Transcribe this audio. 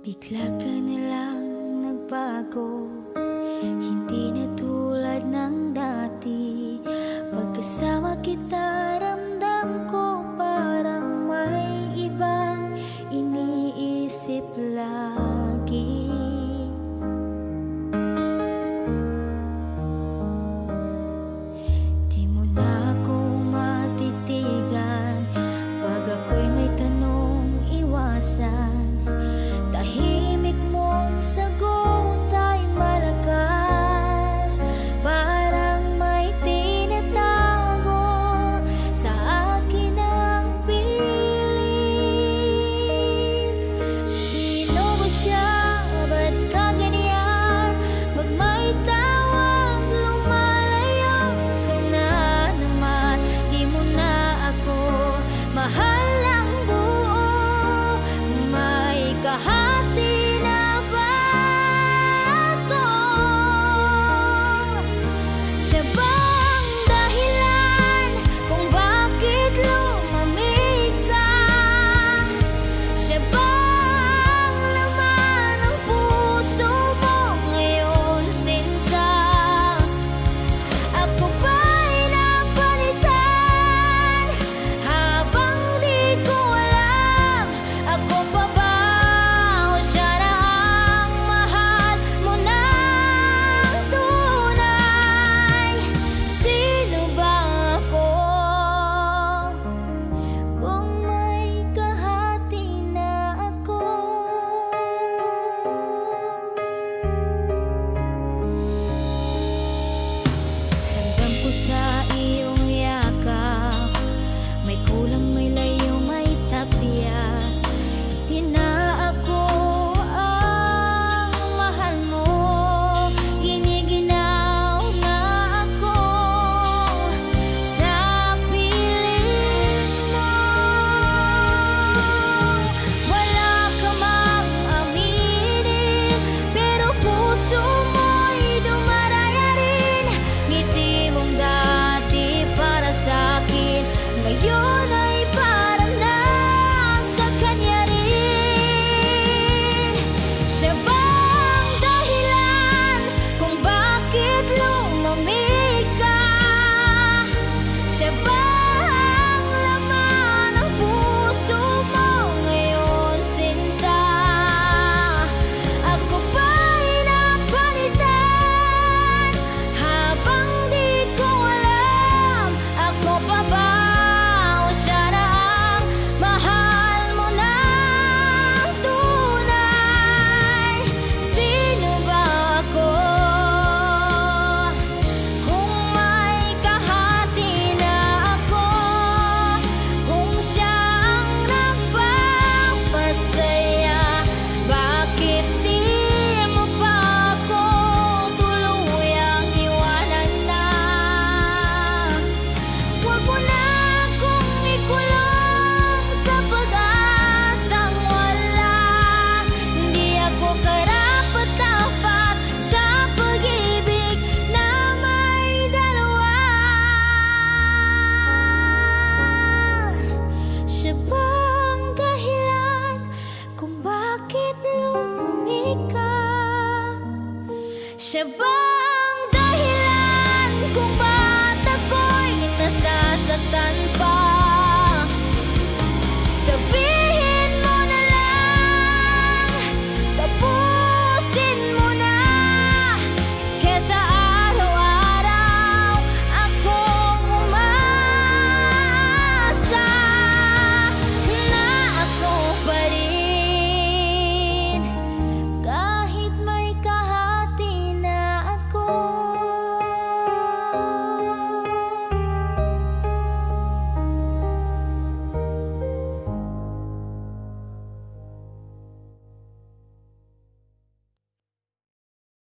Bigla ka nalang nagbago, hindi na tulad ng dati. Pagkasama kita, ramdam ko parang may ibang iniisip lagi. Di mo na ako matitigan, pag ako'y may tanong iwasan. Tahimik mong sagot ay malakas, parang may tinatago sa akin ang pilit. Sino ba siya? Ba't ka ganyan? Pag may tawag, lumalayo ka na naman. Di mo na ako mahal ng buo, may kahati na ba ako? Siya ba ang dahilan kung bakit lumamig ka? Siya ba ang laman ng puso mo ngayon, sinta? Ako ba'y napalitan habang di ko alam? Ako pa ba o siya na ang mahal mo ng tunay? Sino ba ako kung may kahati na ako? Ramdam ko sa iyong yakap, may kulang, may layo, may tapyas. Di na ako ang mahal mo, giniginaw na ako sa piling mo. Wala ka mang aminin, pero puso mo'y dumaraya rin. Ngiti mong dati para sa'kin ngayon